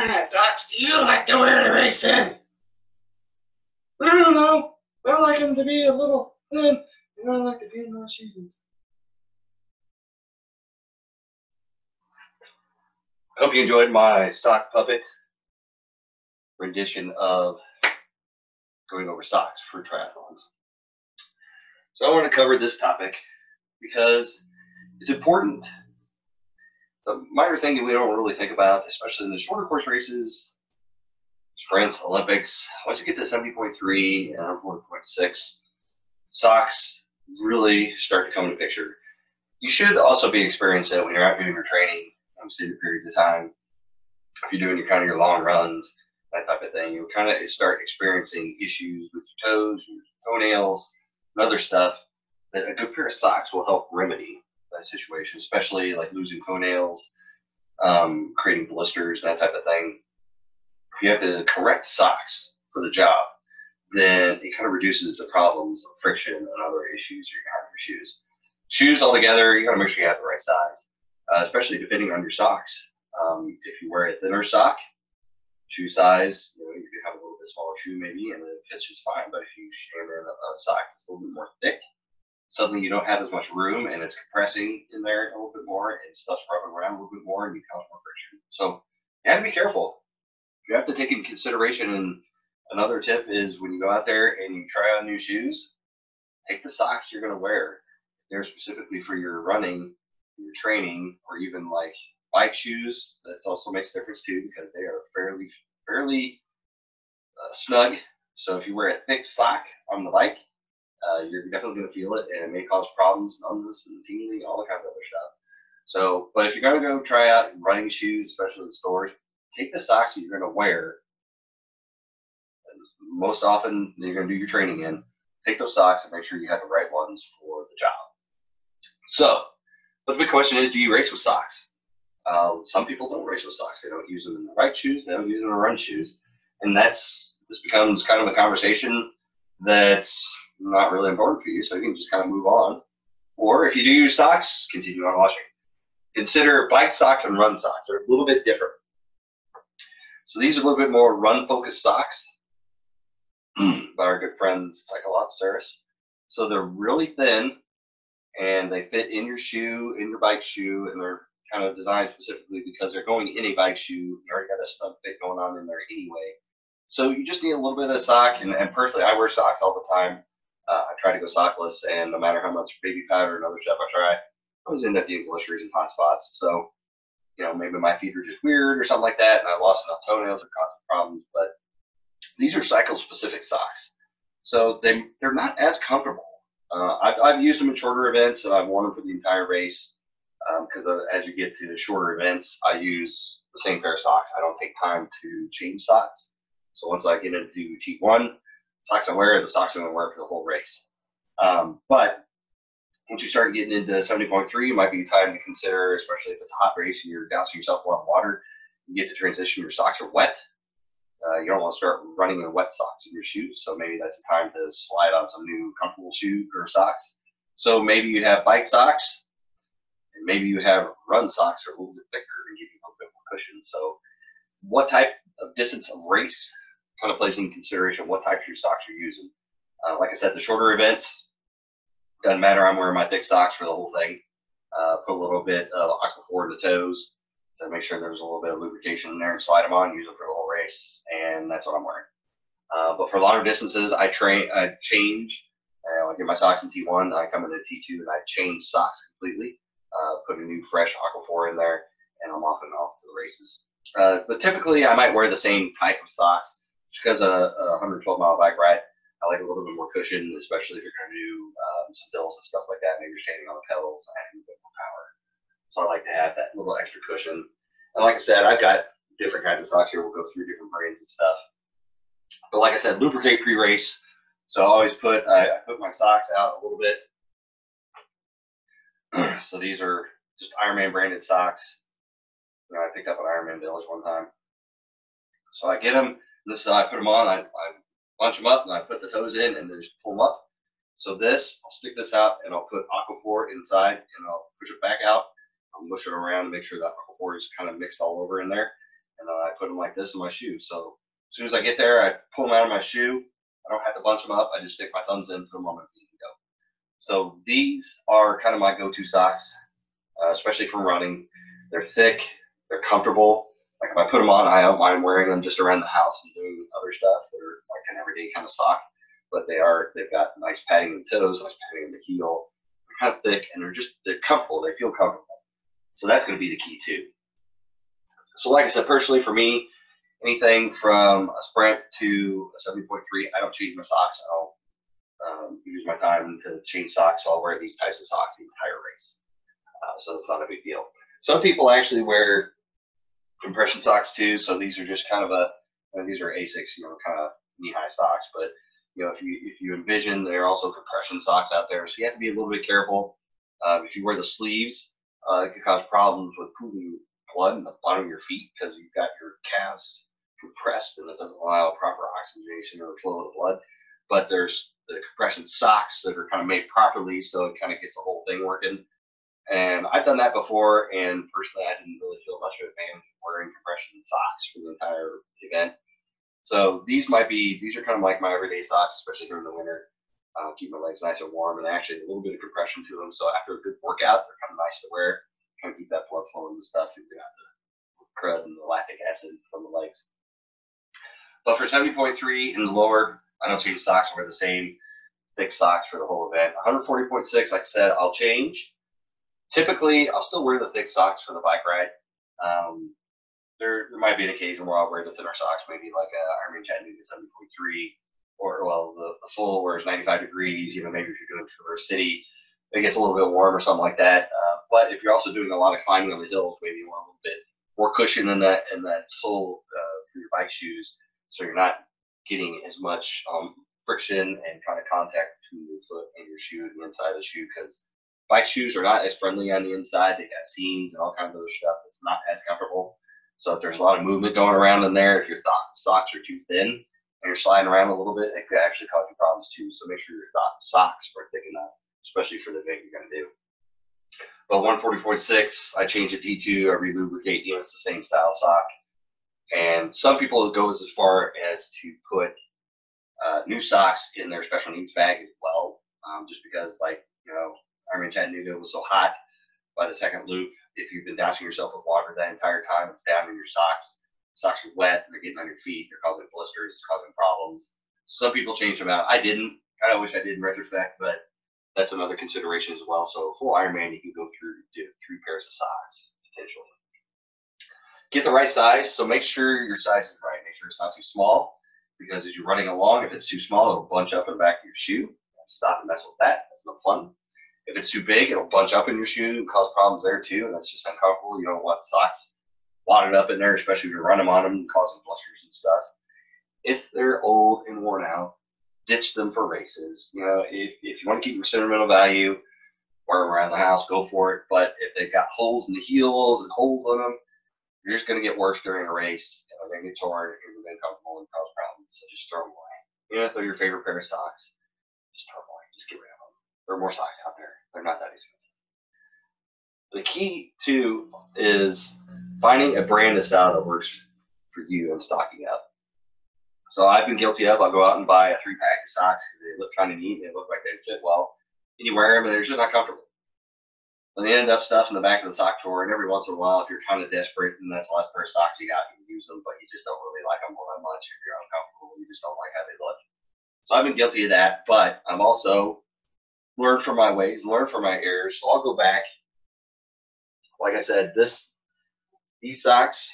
kind of socks do you like to wear to race in? I don't know. I like them to be a little thin, and I like to be in those shoes. I hope you enjoyed my sock puppet rendition of going over socks for triathlons. So I want to cover this topic because it's important. It's a minor thing that we don't really think about, especially in the shorter course races, sprints, Olympics. Once you get to 70.3 and 40.6, socks really start to come into picture. You should also be experiencing it when you're out doing your training, obviously the period of time. If you're doing your long runs, that type of thing, you kind of start experiencing issues with your toes, your toenails, and other stuff that a good pair of socks will help remedy that situation, especially like losing toenails, creating blisters, that type of thing. If you have the correct socks for the job, then it kind of reduces the problems of friction and other issues you're going to have with your shoes. Shoes altogether, you got to make sure you have the right size, especially depending on your socks. If you wear a thinner sock, shoe size, you could have a little bit smaller shoe maybe, and it fits just fine. But if you jam in a sock that's a little bit more thick, suddenly you don't have as much room, and it's compressing in there a little bit more, and stuff's rubbing around a little bit more, and you cause more friction. So you have to be careful. You have to take into consideration. And another tip is when you go out there and you try on new shoes, take the socks you're going to wear. They're specifically for your running, your training, or even like bike shoes. That also makes a difference too, because they are fairly snug. So if you wear a thick sock on the bike, you're definitely going to feel it, and it may cause problems, numbness, and tingling, all that kind of other stuff. So, but if you're going to go try out running shoes, especially in stores, take the socks that you're going to wear. Most often, you're going to do your training in. Take those socks and make sure you have the right ones for the job. So, but the big question is, do you race with socks? Some people don't race with socks. They don't use them in the bike shoes. They don't use them in run shoes. And this becomes kind of a conversation that's not really important for you, so you can just kind of move on. Or if you do use socks, continue on watching. Consider bike socks and run socks. They're a little bit different. So these are a little bit more run-focused socks by our good friends Cyclops. So they're really thin, and they fit in your shoe, in your bike shoe, and they're kind of designed specifically because they're going in a bike shoe. You already got a snug fit going on in there anyway. So you just need a little bit of a sock, and personally, I wear socks all the time. I try to go sockless, and no matter how much baby powder and other stuff I try, I always end up getting blisters and hot spots. So, maybe my feet are just weird or something like that, and I lost enough toenails that caused problems. But these are cycle-specific socks, so they're not as comfortable. I've used them in shorter events, and I've worn them for the entire race. Because as you get to shorter events, I use the same pair of socks. I don't take time to change socks. So once I get into T1, socks I wear are the socks I'm going to wear for the whole race. But once you start getting into 70.3, it might be time to consider, especially if it's a hot race and you're dousing yourself in a lot of water, you get to transition, your socks are wet. You don't want to start running in wet socks in your shoes. So maybe that's the time to slide on some new comfortable shoes or socks. So maybe you have bike socks, and maybe you have run socks that are a little bit thicker and give you a little bit more cushion. So what type of distance of race kind of plays in consideration what types of socks you're using. Like I said, the shorter events, doesn't matter. I'm wearing my thick socks for the whole thing. Put a little bit of Aquaphor in the toes to make sure there's a little bit of lubrication in there, and slide them on, use them for the whole race, and that's what I'm wearing. But for longer distances, I change. I get my socks in T1, I come into T2, and I change socks completely. Put a new fresh Aquaphor in there, and I'm off and off to the races. But typically, I might wear the same type of socks because a 112-mile bike ride, I like a little bit more cushion, especially if you're going to do some hills and stuff like that. Maybe you're standing on the pedals and having a bit more power. So I like to have that little extra cushion. And like I said, I've got different kinds of socks here. We'll go through different brands and stuff. But like I said, lubricate pre-race. So I always put my socks out a little bit. So these are just Ironman branded socks. I picked up at Ironman Village one time. So I get them. This I put them on. I bunch them up, and I put the toes in, and then just pull them up. So I'll stick this out, and I'll put Aquaphor inside, and I'll push it back out. I'll mush it around and make sure that Aquaphor is kind of mixed all over in there. and then I put them like this in my shoe. So as soon as I get there, I pull them out of my shoe. I don't have to bunch them up. I just stick my thumbs in, put them on my feet, and go. So these are kind of my go-to socks, especially for running. They're thick, they're comfortable. Like if I put them on, I don't mind wearing them just around the house and doing other stuff. They're like an everyday kind of sock, but they've got nice padding in the toes, nice padding in the heel. They're kind of thick and they're comfortable. They feel comfortable. So that's going to be the key too. So like I said, personally for me, anything from a sprint to a 70.3, I don't change my socks. I don't use my time to change socks. So I'll wear these types of socks the entire race. So it's not a big deal. Some people actually wear compression socks too. So these are just kind of these are Asics, kind of knee-high socks. But if you envision, there are also compression socks out there. So you have to be a little bit careful. If you wear the sleeves, it can cause problems with pooling blood in the bottom of your feet because you've got your calves compressed and it doesn't allow proper oxygenation or flow of the blood. But there's the compression socks that are kind of made properly, so it kind of gets the whole thing working. And I've done that before, and personally, I didn't really feel much of an advantage wearing compression socks for the entire event. So these are kind of like my everyday socks, especially during the winter. Keep my legs nice and warm, and actually a little bit of compression to them. So after a good workout, they're kind of nice to wear. Kind of keep that blood flowing and stuff. You've got the crud and the lactic acid from the legs. But for 70.3 and lower, I don't change socks. I wear the same thick socks for the whole event. 140.6, like I said, I'll change. Typically, I'll still wear the thick socks for the bike ride. There might be an occasion where I'll wear the thinner socks, maybe like a Ironman Chattanooga 70.3, or the full where it's 95 degrees. Maybe if you're doing Traverse City, it gets a little bit warm or something like that. But if you're also doing a lot of climbing on the hills, maybe you want a little bit more cushion in that sole for your bike shoes, so you're not getting as much friction and kind of contact between your foot and your shoe and the inside of the shoe, because bike shoes are not as friendly on the inside. They got seams and all kinds of other stuff that's not as comfortable. So if there's a lot of movement going around in there, if your socks are too thin and you're sliding around a little bit, it could actually cause you problems too. So make sure your socks are thick enough, especially for the event you're going to do. But 140.6, I change it D2, I re-lubricate, it's the same style sock. And some people go as far as to put new socks in their special needs bag as well, just because Ironman Chattanooga was so hot by the second loop. If you've been dousing yourself with water that entire time, it's down in your socks. Socks are wet, they're getting on your feet, they're causing blisters, it's causing problems. Some people change them out. I didn't. I wish I did in retrospect, but that's another consideration as well. So full Ironman, you can go through 3 pairs of socks, potentially. Get the right size, so make sure your size is right. Make sure it's not too small, because as you're running along, if it's too small, it'll bunch up in the back of your shoe. Stop and mess with that. That's no fun. If it's too big, it'll bunch up in your shoe and cause problems there too, and that's just uncomfortable. You don't want socks wadded up in there, especially if you run them on them, causing blisters and stuff. If they're old and worn out, ditch them for races. If you want to keep your sentimental value, wear them around the house, go for it. But if they've got holes in the heels and holes in them, you're just going to get worse during a race. They're going to get torn, and you're uncomfortable and cause problems. So just throw them away. If they're your favorite pair of socks, just throw them away. Just get rid of them. There are more socks out there. They're not that expensive. The key, too, is finding a brand of style that works for you and stocking up. So I've been guilty of, I'll go out and buy a 3-pack of socks because they look kind of neat. They look like they fit well. And you wear them, and they're just not comfortable. And they end up stuff in the back of the sock drawer. And every once in a while, if you're kind of desperate and that's the last pair of socks you got, you can use them, but you just don't really like them all that much. If you're uncomfortable, you just don't like how they look. So I've been guilty of that, but I'm also learned from my ways, learned from my errors. So I'll go back. Like I said, these socks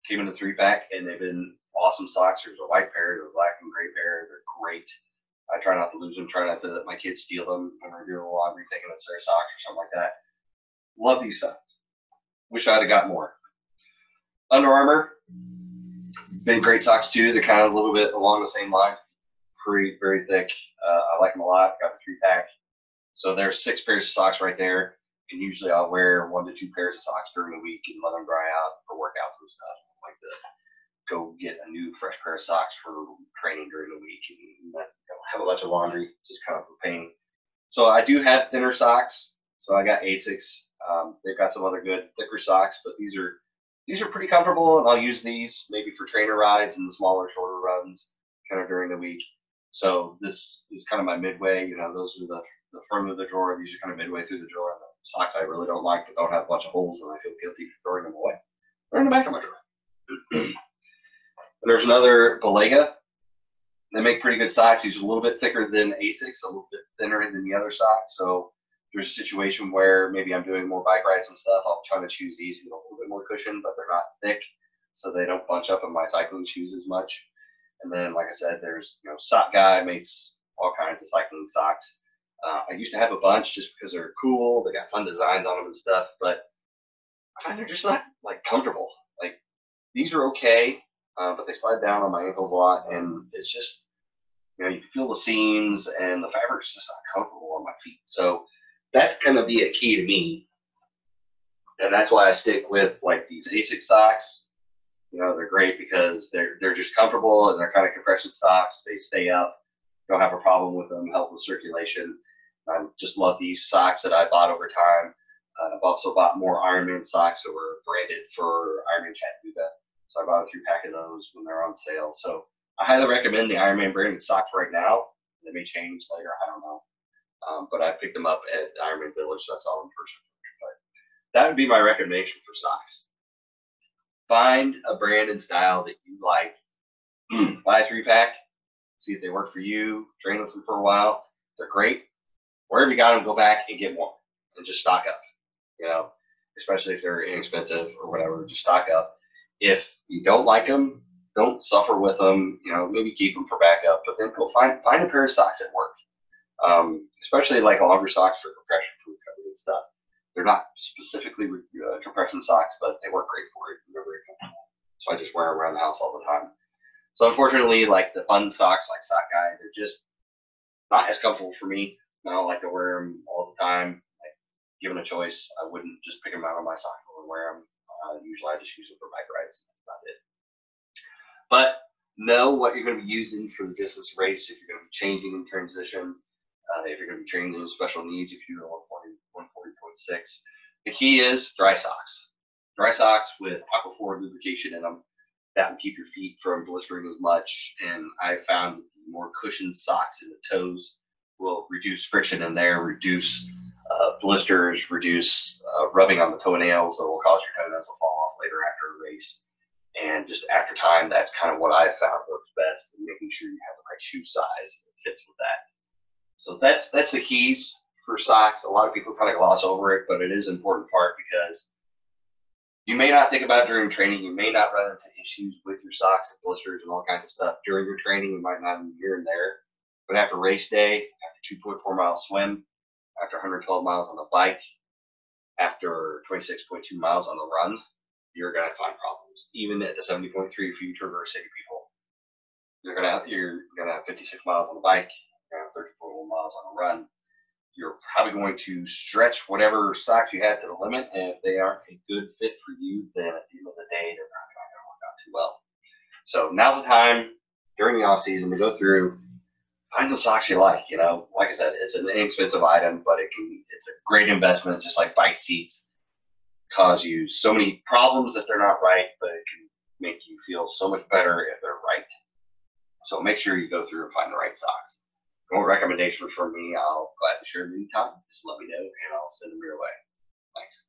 came in a 3-pack, and they've been awesome socks. There's a white pair, there's a black and gray pair. They're great. I try not to lose them, try not to let my kids steal them when we're doing laundry, thinking it's their socks or something like that. Love these socks. Wish I'd have got more. Under Armour, been great socks too. They're kind of a little bit along the same line. Pretty, very thick. I like them a lot. Got the 3-pack. So there's 6 pairs of socks right there. And usually I'll wear 1 to 2 pairs of socks during the week and let them dry out for workouts and stuff. I like to go get a new fresh pair of socks for training during the week and not have a bunch of laundry, just kind of a pain. So I do have thinner socks. So I got Asics. They've got some other good thicker socks, but these these are pretty comfortable, and I'll use these maybe for trainer rides and the smaller, shorter runs kind of during the week. So this is kind of my midway. You know, those are the front of the drawer. These are kind of midway through the drawer. And the socks I really don't like that don't have a bunch of holes, and I feel guilty for throwing them away. They're in the back of my drawer. And there's another Belega. They make pretty good socks. These are a little bit thicker than Asics, a little bit thinner than the other socks. So there's a situation where maybe I'm doing more bike rides and stuff. I'll try to choose these to get a little bit more cushion, but they're not thick, so they don't bunch up in my cycling shoes as much. And then, like I said, there's, you know, Sock Guy makes all kinds of cycling socks. I used to have a bunch just because they're cool. They got fun designs on them and stuff, but they're just not like comfortable. Like these are okay, but they slide down on my ankles a lot, and it's just, you know, you can feel the seams, and the fabric's just not comfortable on my feet. So that's gonna be a key to me, and that's why I stick with like these Asics socks. You know, they're great because they're just comfortable, and they're kind of compression socks. They stay up, don't have a problem with them, help with circulation. I just love these socks that I bought over time. I've also bought more Ironman socks that were branded for Ironman Chattanooga. So I bought a 3-pack of those when they're on sale. So I highly recommend the Ironman branded socks right now. They may change later, I don't know. But I picked them up at Ironman Village, so I saw them first. But that would be my recommendation for socks. Find a brand and style that you like. Buy a 3-pack, see if they work for you, train with them for a while. They're great. Wherever you got them, go back and get more and just stock up. You know, especially if they're inexpensive or whatever, just stock up. If you don't like them, don't suffer with them. You know, maybe keep them for backup, but then go find a pair of socks that work. Especially like longer socks for compression, for recovery and stuff. They're not specifically compression socks, but they work great for it. They're very comfortable. So I just wear them around the house all the time. So unfortunately, like the fun socks, like Sock Guy, they're just not as comfortable for me. I don't like to wear them all the time. Like, given a choice, I wouldn't just pick them out on my sock and wear them. Usually I just use them for bike rides. That's about it. But know what you're going to be using for the distance race. If you're going to be changing in transition, if you're going to be training those special needs, if you're 140.6. The key is dry socks. Dry socks with Aquaphor lubrication in them. That will keep your feet from blistering as much. And I found that the more cushioned socks in the toes will reduce friction in there, reduce blisters, reduce rubbing on the toenails that will cause your toenails to fall off later after a race. And just after time, that's kind of what I found works best, and making sure you have the right shoe size that fits with that. So that's the keys for socks. A lot of people kind of gloss over it, but it is an important part because you may not think about it during training. You may not run into issues with your socks and blisters and all kinds of stuff during your training. You might not even here and there. But after race day, after 2.4 mile swim, after 112 miles on the bike, after 26.2 miles on the run, you're going to find problems. Even at the 70.3, if you traverse city people, you're going to have 56 miles on the bike, you're going to have 34 miles on the run. You're probably going to stretch whatever socks you have to the limit, and if they aren't a good fit for you, then at the end of the day, they're not going to work out too well. So now's the time during the off season to go through, find some socks you like. You know, like I said, it's an inexpensive item, but it's a great investment. Just like bike seats cause you so many problems if they're not right, but it can make you feel so much better if they're right. So make sure you go through and find the right socks. If you want recommendations from me, I'll gladly share them anytime. Just let me know and I'll send them your way. Thanks.